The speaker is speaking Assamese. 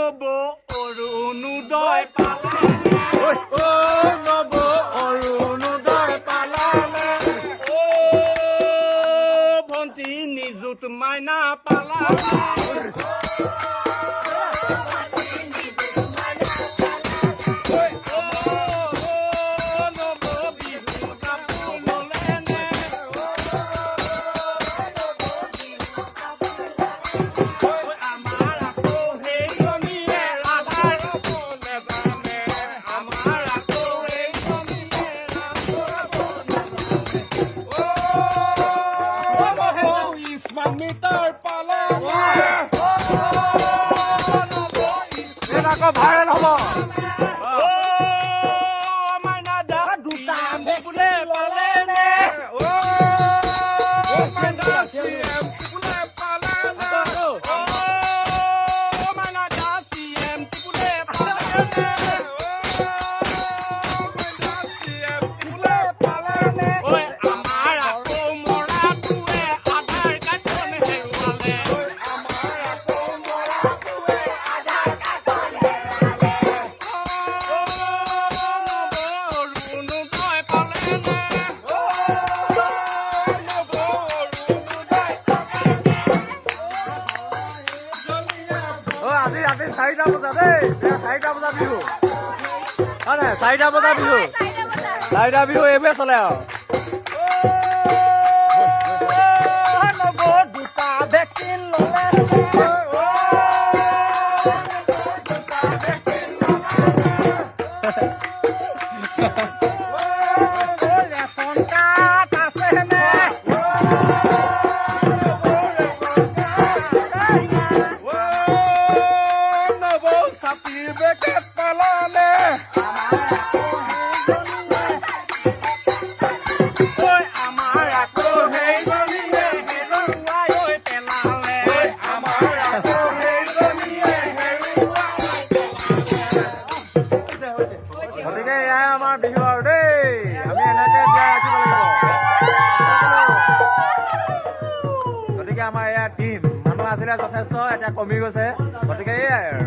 নব অৰুণোদয় পালালে নব অৰুণোদয় পালালে ভন্টি নিযুত মাইনা পালালে মিটাৰ পালালে আকৌ ভাইৰেল হ'ব মাইনা দা দুটা ভেকচিন পালে নে মাইনা চিএম টিপুলে পালে নে মাইনা দা চিএম টিপুলে পালে নে মাইনা চিএম টিপুলে পালে নে আমাৰ আকৌ মৰাটোৱে আধাৰ কাৰ্ডখন হেৰুৱালে আমাৰ আকৌ মৰাটোৱে আধাৰ কাৰ্ডখন হেৰুৱালে অৰুণোদয় পালে নে আজি ৰাতি 4টা বজা দেই 4টা বজা বিহু হয় নাই 4টা বজা বিহু 4টা বিহু এইবোৰে চলে আৰু দুটা ভেকচিন ললে ৰেচন কাৰ্ড আছে নে ছাতিৰ বেকেট পালালে আমাৰ আকৌ সেইজনীয়ে হেৰুৱাই পেলালে আমাৰ আকৌ সেইজনীয়ে হেৰুৱাই গতিকে এয়াই আমাৰ বিহু আৰু দেই আমি এনেকে জীয়াই ৰাখিব লাগিব গতিকে আমাৰ এয়া টিম মানুহ আছিলে যথেষ্ট এতিয়া কমি গৈছে গতিকে এয়াই আৰু